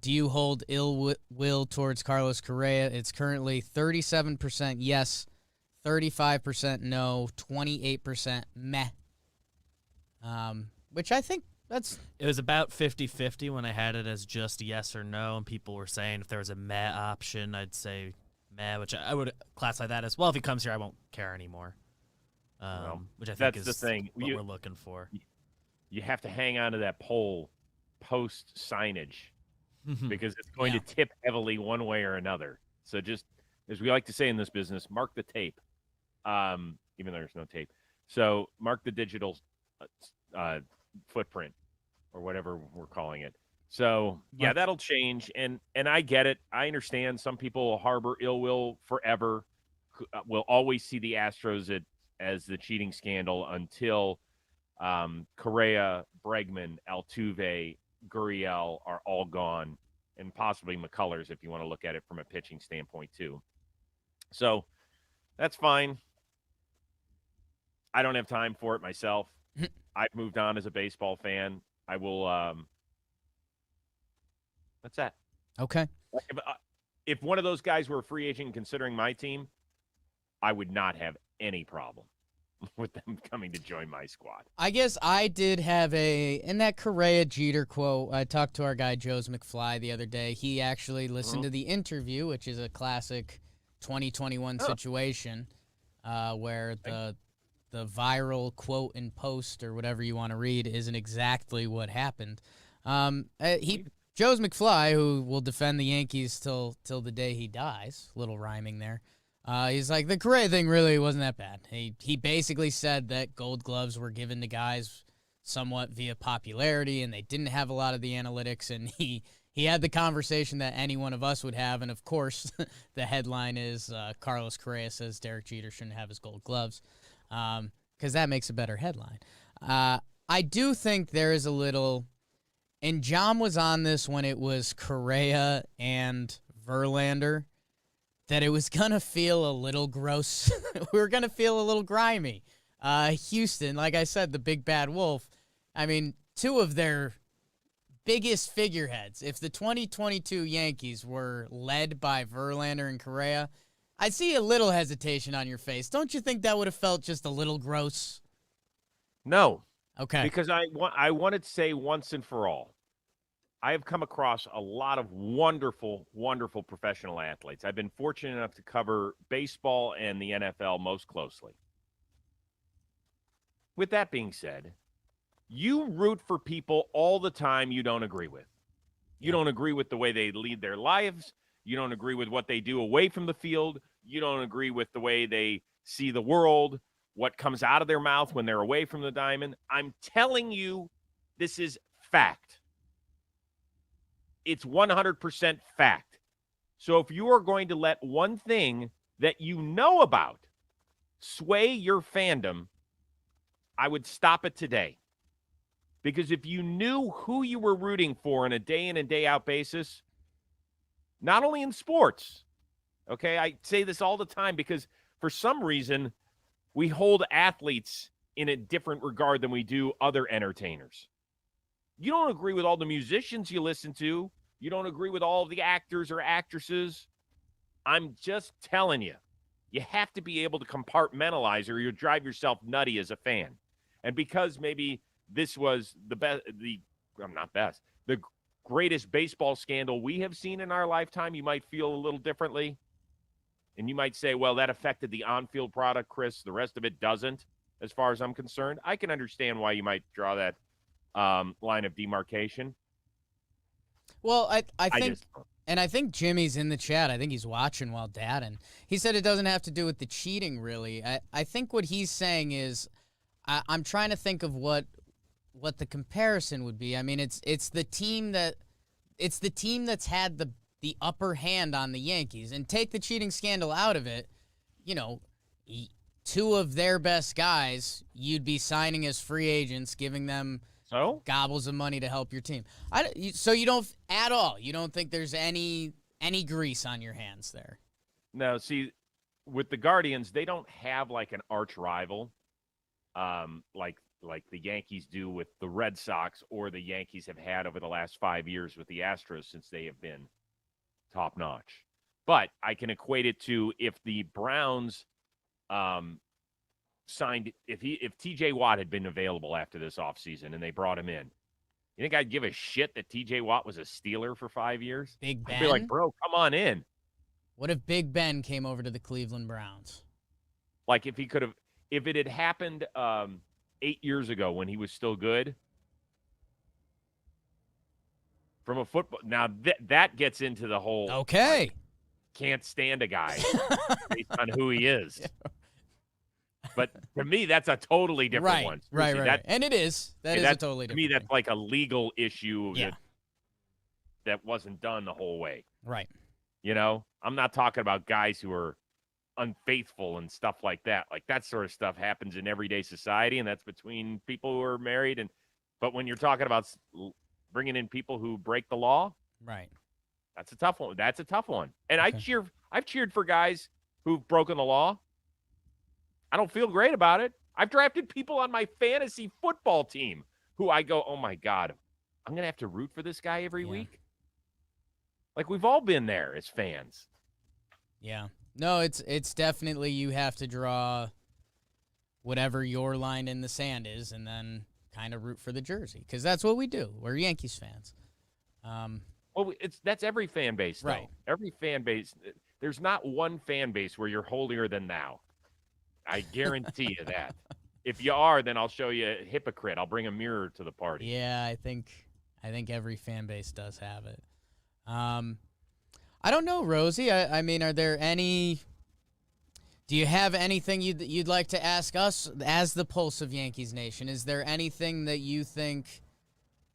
Do you hold ill will towards Carlos Correa? It's currently 37% yes, 35% no, 28% meh. Which I think It was about 50-50 when I had it as just yes or no, and people were saying if there was a meh option, I'd say meh, which I would classify that as, well, if he comes here, I won't care anymore. Which I think is the thing. what we're looking for. You have to hang on to that poll post signage because it's going to tip heavily one way or another. So just, as we like to say in this business, mark the tape, even though there's no tape. So mark the digital footprint or whatever we're calling it. So yeah, that'll change. And I get it. I understand some people will harbor ill will forever. Will always see the Astros as the cheating scandal until Correa, Bregman, Altuve, Gurriel are all gone. and possibly McCullers if you want to look at it from a pitching standpoint too. So that's fine. I don't have time for it myself. I've moved on as a baseball fan. I will. That's that. Okay. If one of those guys were a free agent considering my team, I would not have any problem with them coming to join my squad. I guess I did have in that Correa Jeter quote, I talked to our guy Joe's McFly the other day. He actually listened to the interview, which is a classic 2021 situation where the viral quote and post or whatever you want to read isn't exactly what happened. Joe's McFly, who will defend the Yankees till the day he dies, little rhyming there. He's like, the Correa thing really wasn't that bad. He basically said that gold gloves were given to guys somewhat via popularity, and they didn't have a lot of the analytics, and he had the conversation that any one of us would have, and of course, the headline is Carlos Correa says Derek Jeter shouldn't have his gold gloves, because that makes a better headline. I do think there is a little, and John was on this when it was Correa and Verlander, that it was going to feel a little gross. We were going to feel a little grimy. Houston, like I said, the big bad wolf, I mean, two of their biggest figureheads. If the 2022 Yankees were led by Verlander and Correa, I see a little hesitation on your face. Don't you think that would have felt just a little gross? No. Okay. Because I wanted to say once and for all, I have come across a lot of wonderful, wonderful professional athletes. I've been fortunate enough to cover baseball and the NFL most closely. With that being said, you root for people all the time you don't agree with. You don't agree with the way they lead their lives. You don't agree with what they do away from the field. You don't agree with the way they see the world, what comes out of their mouth when they're away from the diamond. I'm telling you, this is fact. It's 100% fact. So if you are going to let one thing that you know about sway your fandom, I would stop it today. Because if you knew who you were rooting for on a day in and day out basis, not only in sports, okay, I say this all the time because for some reason we hold athletes in a different regard than we do other entertainers. You don't agree with all the musicians you listen to. You don't agree with all the actors or actresses. I'm just telling you, you have to be able to compartmentalize or you'll drive yourself nutty as a fan. And because maybe this was the greatest baseball scandal we have seen in our lifetime, you might feel a little differently. And you might say, well, that affected the on-field product, Chris. The rest of it doesn't, as far as I'm concerned. I can understand why you might draw that line of demarcation. Well, I think Jimmy's in the chat. I think he's watching while dadding. He said it doesn't have to do with the cheating, really. I think what he's saying is, I'm trying to think of what the comparison would be. I mean, it's the team that's had the upper hand on the Yankees, and take the cheating scandal out of it. You know, two of their best guys, you'd be signing as free agents, giving them gobbles of money to help your team. So you don't at all. You don't think there's any grease on your hands there? No. See, with the Guardians, they don't have like an arch rival, like the Yankees do with the Red Sox, or the Yankees have had over the last 5 years with the Astros since they have been top notch. But I can equate it to if the Browns signed, if TJ Watt had been available after this offseason and they brought him in, you think I'd give a shit that TJ Watt was a Steeler for 5 years? Big Ben? I'd be like, bro, come on in. What if Big Ben came over to the Cleveland Browns? Like if it had happened 8 years ago when he was still good. From a football, now that gets into the whole okay, can't stand a guy based on who he is. Yeah. But to me, that's a totally different one. Right. And it is. That is a totally different to me, that's thing. like a legal issue that wasn't done the whole way. Right. You know, I'm not talking about guys who are unfaithful and stuff like that. Like that sort of stuff happens in everyday society, and that's between people who are married. But when you're talking about bringing in people who break the law, right? That's a tough one. That's a tough one. And Okay. I've cheered for guys who've broken the law. I don't feel great about it. I've drafted people on my fantasy football team who I go, oh my God, I'm going to have to root for this guy every Yeah. week. Like, we've all been there as fans. Yeah. No, it's definitely you have to draw whatever your line in the sand is and then kind of root for the jersey because that's what we do. We're Yankees fans. Well, that's every fan base, though. Right. Every fan base. There's not one fan base where you're holier than thou. I guarantee you that. If you are, then I'll show you a hypocrite. I'll bring a mirror to the party. Yeah, I think every fan base does have it. I don't know, Rosie. I mean, are there any? Do you have anything you'd like to ask us as the pulse of Yankees Nation? Is there anything that you think,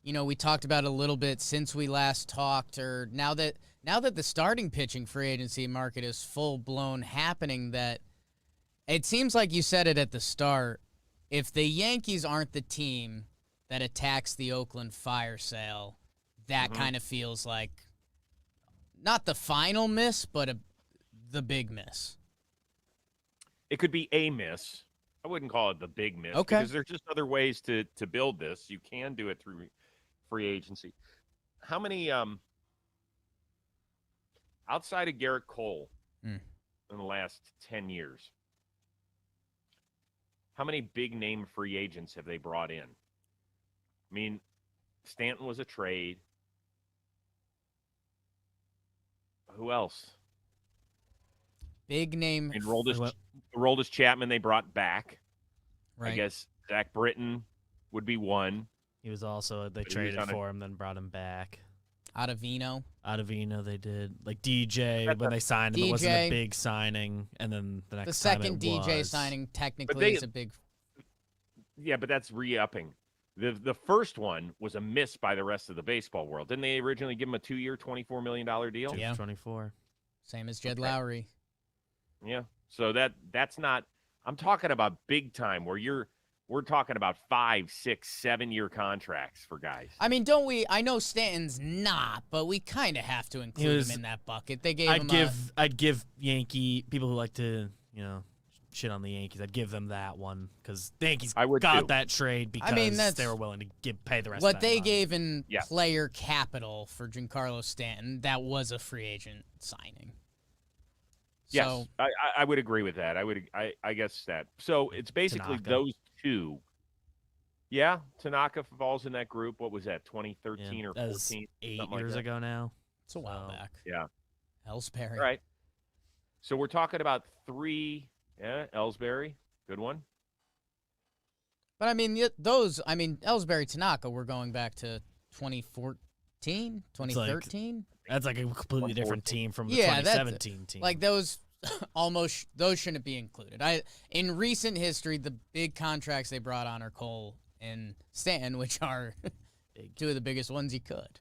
we talked about a little bit since we last talked, or now that the starting pitching free agency market is full blown happening, that it seems like you said it at the start. If the Yankees aren't the team that attacks the Oakland fire sale, that kind of feels like not the final miss, but the big miss. It could be a miss. I wouldn't call it the big miss. Okay. Because there's just other ways to build this. You can do it through free agency. How many outside of Garrett Cole in the last 10 years, how many big name free agents have they brought in? I mean, Stanton was a trade. Who else? Big name. And Roldis Chapman they brought back. Right. I guess Zach Britton would be one. He was also, they But he was traded on a- for him, then brought him back. Ottavino. Ottavino, they did. Like DJ, That's when they signed him, it wasn't DJ. a big signing. And then the The next time second it DJ was. signing technically they- is a big. Yeah, but that's re-upping. The first one was a miss by the rest of the baseball world. Didn't they originally give him a 2-year, $24 million deal? Yeah. 24. Same as Jed Okay. Lowry. Yeah. So that's not. I'm talking about big time where we're talking about 5, 6, 7-year contracts for guys. I mean, don't we? I know Stanton's not, but we kind of have to include him in that bucket. They gave him. I'd give Yankee people who like to, shit on the Yankees. I'd give them that one because the Yankees I would got too. that trade because they were willing to pay the rest. what of that they money. gave in Yes. player capital for Giancarlo Stanton. That was a free agent signing. Yes, So, I would agree with that. I guess that. So it's basically Tanaka. those two. Yeah, Tanaka falls in that group. What was that? 2013 or That was 14? 8 something like years that. ago now. it's a while So, back. Yeah. Ellsbury. All right. So we're talking about 3. Yeah, Ellsbury, good one. But I mean, Ellsbury Tanaka, we're going back to 2014, 2013. That's like a completely different team from the Yeah, that's- 2017 team. Like those those shouldn't be included. In recent history, the big contracts they brought on are Cole and Stanton, which are two of the biggest ones you could.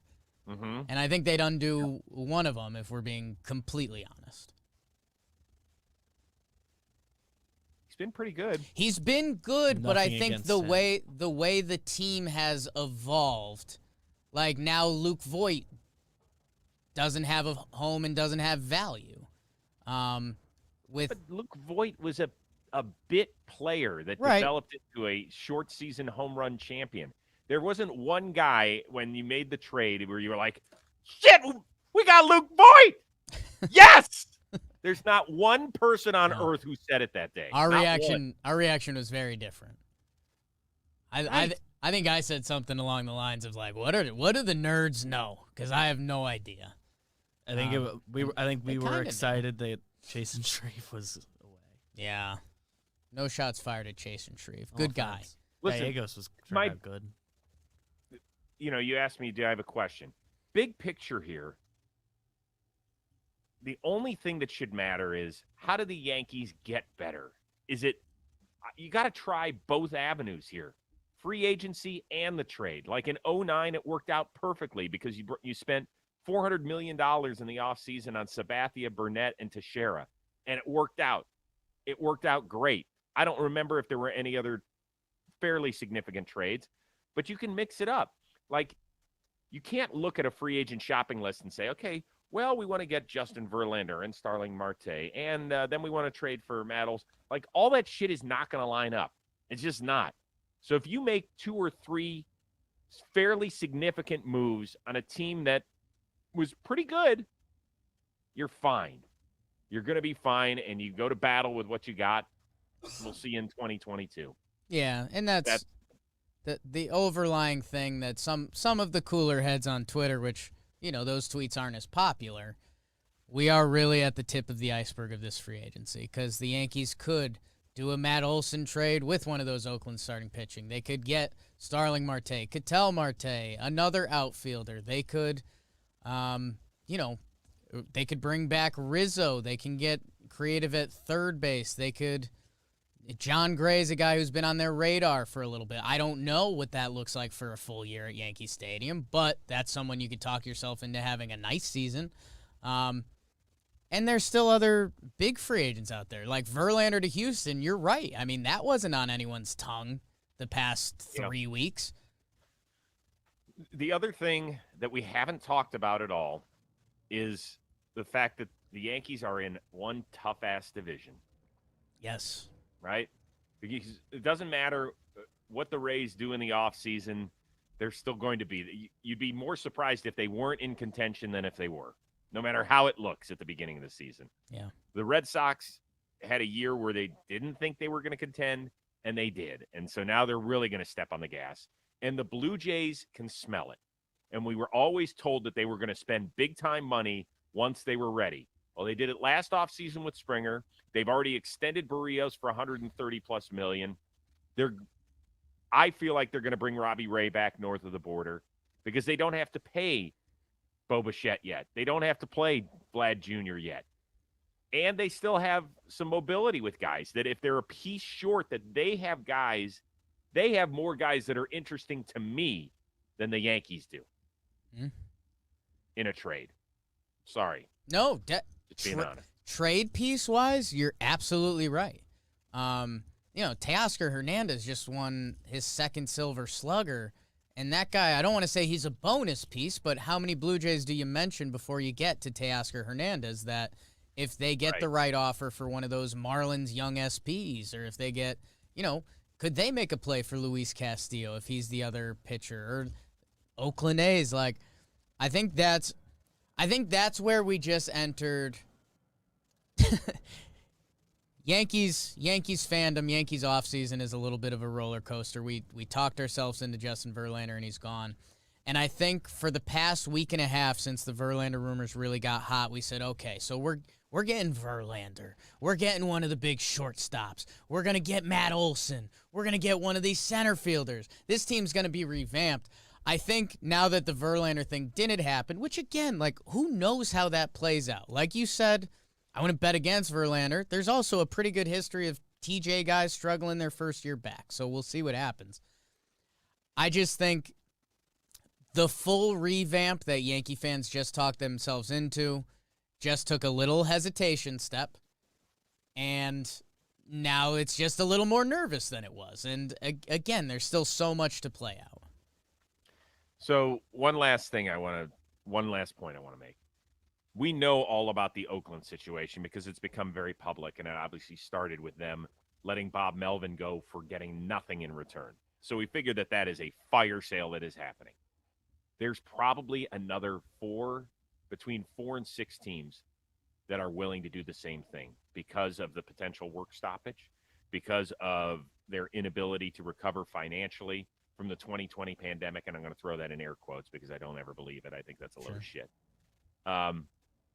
Mm-hmm. And I think they'd undo one of them if we're being completely honest. He's been pretty good. He's been good, but I Nothing think against the him. way the team has evolved, like now Luke Voit doesn't have a home and doesn't have value. With But Luke Voit was a bit player that Right. developed into a short season home run champion. There wasn't one guy when you made the trade where you were like, shit, we got Luke Voit. Yes. There's not one person on No. earth who said it that day. our Not reaction was very different. I think I said something along the lines of like, what do the nerds know? Because I have no idea. I think we were kinda excited that Jason Shreve was away. Yeah. No shots fired at Chase and Shreve. Good guy. Listen, Gallegos was my- turned out good. You asked me, do I have a question? Big picture here. The only thing that should matter is how do the Yankees get better? Is it you got to try both avenues here, free agency and the trade. Like in 2009, it worked out perfectly because you spent $400 million in the offseason on Sabathia, Burnett, and Teixeira, and it worked out. It worked out great. I don't remember if there were any other fairly significant trades, but you can mix it up. Like, you can't look at a free agent shopping list and say, okay, well, we want to get Justin Verlander and Starling Marte, and then we want to trade for Matt Olson. Like, all that shit is not going to line up. It's just not. So if you make 2 or 3 fairly significant moves on a team that was pretty good, you're fine. You're going to be fine, and you go to battle with what you got. We'll see you in 2022. Yeah, and that's the overlying thing that some of the cooler heads on Twitter, which, you know, those tweets aren't as popular, we are really at the tip of the iceberg of this free agency, because the Yankees could do a Matt Olson trade with one of those Oakland starting pitching. They could get Starling Marte, Ketel Marte, another outfielder. They could, they could bring back Rizzo. They can get creative at third base. They could. John Gray's a guy who's been on their radar for a little bit. I don't know what that looks like for a full year at Yankee Stadium, but that's someone you could talk yourself into having a nice season. And there's still other big free agents out there, like Verlander to Houston. You're right. I mean, that wasn't on anyone's tongue the past 3 weeks. The other thing that we haven't talked about at all is the fact that the Yankees are in one tough-ass division. Yes. Right? Because it doesn't matter what the Rays do in the offseason, they're still going to be. You'd be more surprised if they weren't in contention than if they were, no matter how it looks at the beginning of the season. Yeah. The Red Sox had a year where they didn't think they were going to contend, and they did. And so now they're really going to step on the gas. And the Blue Jays can smell it. And we were always told that they were going to spend big-time money once they were ready. Well, they did it last offseason with Springer. They've already extended Barrios for $130+ million. I feel like they're going to bring Robbie Ray back north of the border because they don't have to pay Bo Bichette yet. They don't have to play Vlad Jr. yet. And they still have some mobility with guys that if they're a piece short, that they have more guys that are interesting to me than the Yankees do in a trade. Sorry. No, just being honest. Trade piece-wise, you're absolutely right. Teoscar Hernandez just won his second Silver Slugger, and that guy, I don't want to say he's a bonus piece, but how many Blue Jays do you mention before you get to Teoscar Hernandez that if they get the right offer for one of those Marlins young SPs, or if they get, could they make a play for Luis Castillo if he's the other pitcher, or Oakland A's? Like, I think that's where we just entered. Yankees fandom, Yankees offseason is a little bit of a roller coaster. We talked ourselves into Justin Verlander, and he's gone. And I think for the past week and a half since the Verlander rumors really got hot, we said, okay, so we're getting Verlander. We're getting one of the big shortstops. We're going to get Matt Olson. We're going to get one of these center fielders. This team's going to be revamped. I think now that the Verlander thing didn't happen, which again, like, who knows how that plays out? Like you said, I wouldn't bet against Verlander. There's also a pretty good history of TJ guys struggling their first year back, so we'll see what happens. I just think the full revamp that Yankee fans just talked themselves into just took a little hesitation step, and now it's just a little more nervous than it was. And again, there's still so much to play out. So one last point I want to make. We know all about the Oakland situation because it's become very public, and it obviously started with them letting Bob Melvin go for getting nothing in return. So we figured that is a fire sale that is happening. There's probably another between 4 and 6 teams that are willing to do the same thing because of the potential work stoppage, because of their inability to recover financially from the 2020 pandemic, and I'm going to throw that in air quotes because I don't ever believe it. I think that's a load of shit.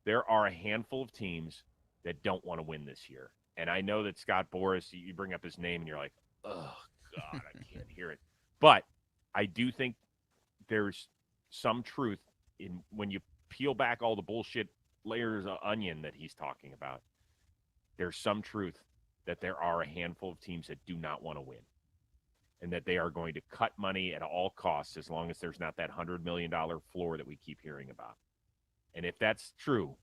There are a handful of teams that don't want to win this year. And I know that Scott Boras, you bring up his name and you're like, oh, God, I can't hear it. But I do think there's some truth in when you peel back all the bullshit layers of onion that he's talking about. There's some truth that there are a handful of teams that do not want to win and that they are going to cut money at all costs as long as there's not that $100 million floor that we keep hearing about. And if that's true,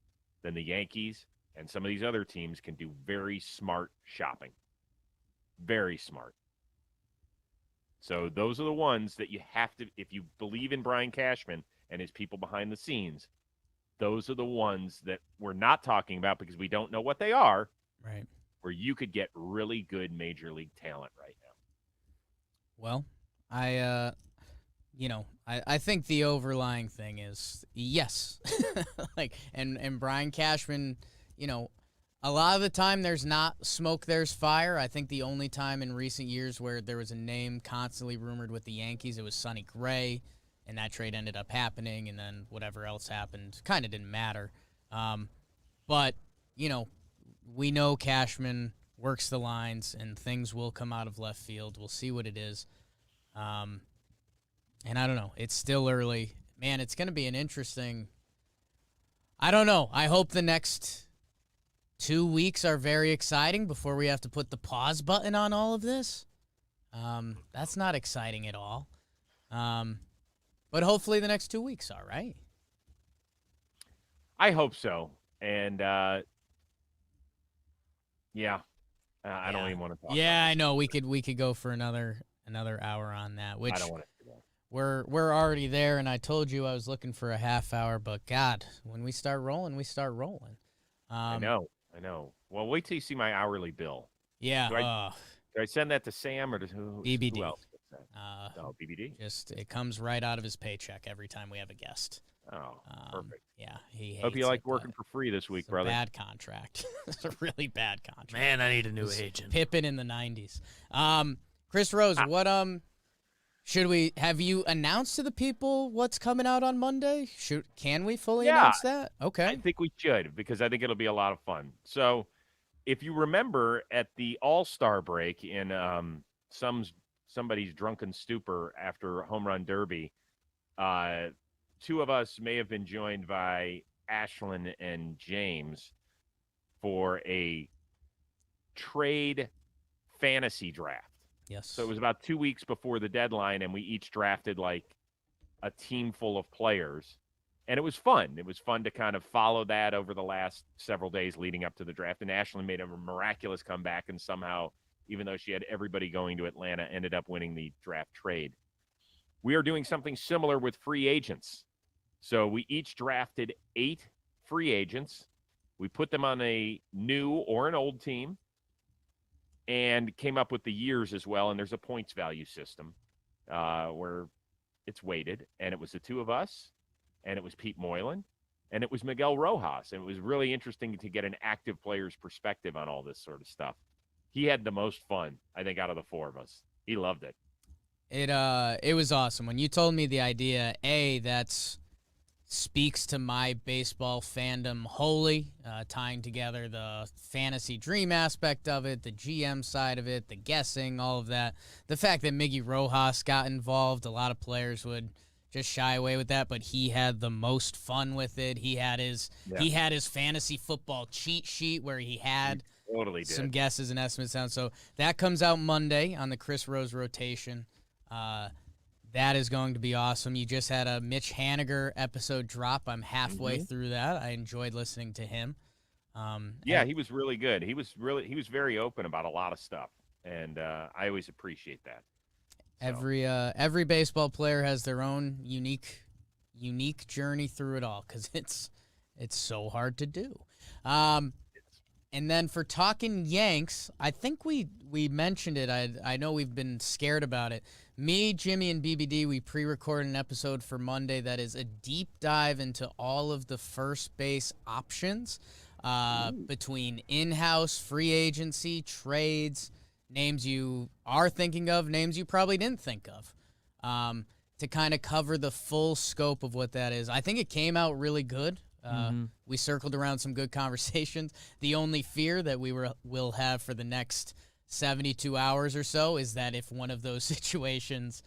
then the Yankees and some of these other teams can do very smart shopping. Very smart. So those are the ones that you have to, if you believe in Brian Cashman and his people behind the scenes, those are the ones that we're not talking about because we don't know what they are, Right. where you could get really good major league talent right now. Well, I think the overlying thing is yes. and Brian Cashman, a lot of the time there's not smoke, there's fire. I think the only time in recent years where there was a name constantly rumored with the Yankees, it was Sonny Gray, and that trade ended up happening, and then whatever else happened kind of didn't matter. But, we know Cashman works the lines, and things will come out of left field. We'll see what it is. And I don't know. It's still early. Man, it's going to be an interesting – I don't know. I hope the next 2 weeks are very exciting before we have to put the pause button on all of this. That's not exciting at all. But hopefully the next 2 weeks are, right? I hope so. And, I don't even want to talk Yeah, about I know. We could go for another hour on that, which I don't want to do that. we're already there, and I told you I was looking for a half hour, but God, when we start rolling, we start rolling. I know. Well, wait till you see my hourly bill. Yeah. Do I send that to Sam or to who BBD. else gets that? BBD? Just it comes right out of his paycheck every time we have a guest. Oh, perfect. Yeah, he hates Hope you like it, working but for free this week, it's a brother. bad contract. It's a really bad contract. Man, I need a new It's agent. Pippen in the 90s. Chris Rose, what should we have you announced to the people what's coming out on Monday? Can we fully announce that? Okay. I think we should because I think it'll be a lot of fun. So, if you remember at the All-Star break in somebody's drunken stupor after Home Run Derby, two of us may have been joined by Ashlyn and James for a trade fantasy draft. Yes. So it was about 2 weeks before the deadline, and we each drafted like a team full of players. And it was fun. It was fun to kind of follow that over the last several days leading up to the draft. And Ashlyn made a miraculous comeback and somehow, even though she had everybody going to Atlanta, ended up winning the draft trade. We are doing something similar with free agents. So we each drafted 8 free agents. We put them on a new or an old team and came up with the years as well. And there's a points value system where it's weighted. And it was the two of us, and it was Pete Moylan, and it was Miguel Rojas. And it was really interesting to get an active player's perspective on all this sort of stuff. He had the most fun, I think, out of the 4 of us. He loved it. It was awesome. When you told me the idea, that's speaks to my baseball fandom wholly, tying together the fantasy dream aspect of it, the GM side of it, the guessing, all of that. The fact that Miggy Rojas got involved, a lot of players would just shy away with that, but he had the most fun with it. He had his fantasy football cheat sheet where he had some guesses and estimates down. So that comes out Monday on the Chris Rose rotation. That is going to be awesome. You just had a Mitch Haniger episode drop. I'm halfway through that. I enjoyed listening to him. He was really good. He was very open about a lot of stuff, and I always appreciate that. So. Every baseball player has their own unique journey through it all because it's so hard to do. And then for talking Yanks, I think we mentioned it. I know we've been scared about it. Me, Jimmy, and BBD, we pre-recorded an episode for Monday that is a deep dive into all of the first base options between in-house, free agency, trades, names you are thinking of, names you probably didn't think of, to kind of cover the full scope of what that is. I think it came out really good. We circled around some good conversations. The only fear that will have for the next 72 hours or so is that if one of those situations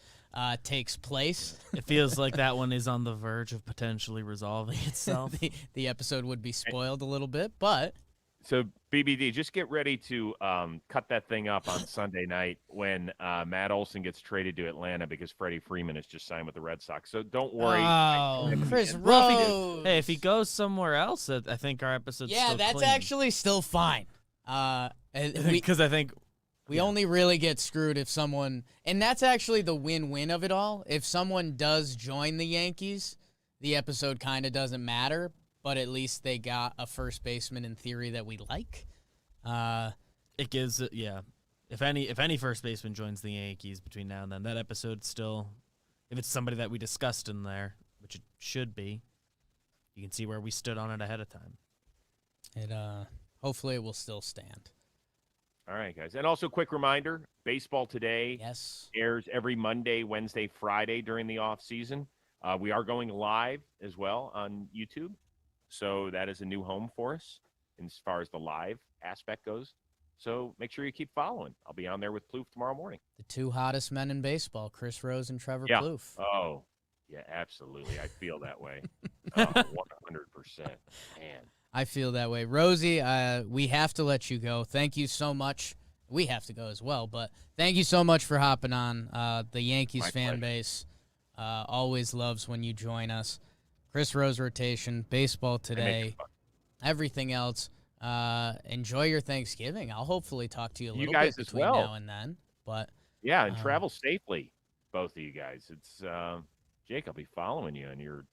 takes place, it feels like that one is on the verge of potentially resolving itself. the episode would be spoiled a little bit, but so BBD, just get ready to cut that thing up on Sunday night when Matt Olson gets traded to Atlanta because Freddie Freeman has just signed with the Red Sox. So don't worry. Oh, Chris Well, Rose. if he goes somewhere else, I think our episode's still that's clean. actually still fine. Because I think we only really get screwed if someone, and that's actually the win-win of it all. If someone does join the Yankees, the episode kind of doesn't matter but at least they got a first baseman in theory that we like. It gives it, yeah. If any first baseman joins the Yankees between now and then, that episode still, if it's somebody that we discussed in there, which it should be, you can see where we stood on it ahead of time. It hopefully it will still stand. All right, guys. And also, quick reminder, Baseball Today airs every Monday, Wednesday, Friday during the off season. We are going live as well on YouTube. So that is a new home for us as far as the live aspect goes. So make sure you keep following. I'll be on there with Plouffe tomorrow morning. The two hottest men in baseball, Chris Rose and Trevor Yeah. Plouffe. Oh, yeah, absolutely. I feel that way. 100%. Man. I feel that way. Rosie, we have to let you go. Thank you so much. We have to go as well, but thank you so much for hopping on. The Yankees fan base always loves when you join us. Chris Rose Rotation, Baseball Today, everything else. Enjoy your Thanksgiving. I'll hopefully talk to you a little bit between now and then. But yeah, and travel safely, both of you guys. It's Jake, I'll be following you, and your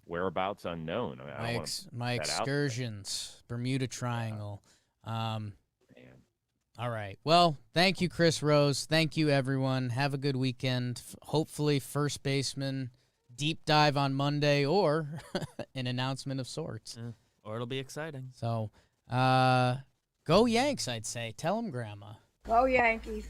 whereabouts unknown. My excursions, Bermuda Triangle. Man. All right. Well, thank you, Chris Rose. Thank you, everyone. Have a good weekend. Hopefully, first baseman deep dive on Monday or an announcement of sorts. Or it'll be exciting. So, go Yanks, I'd say. Tell them, Grandma. Go Yankees.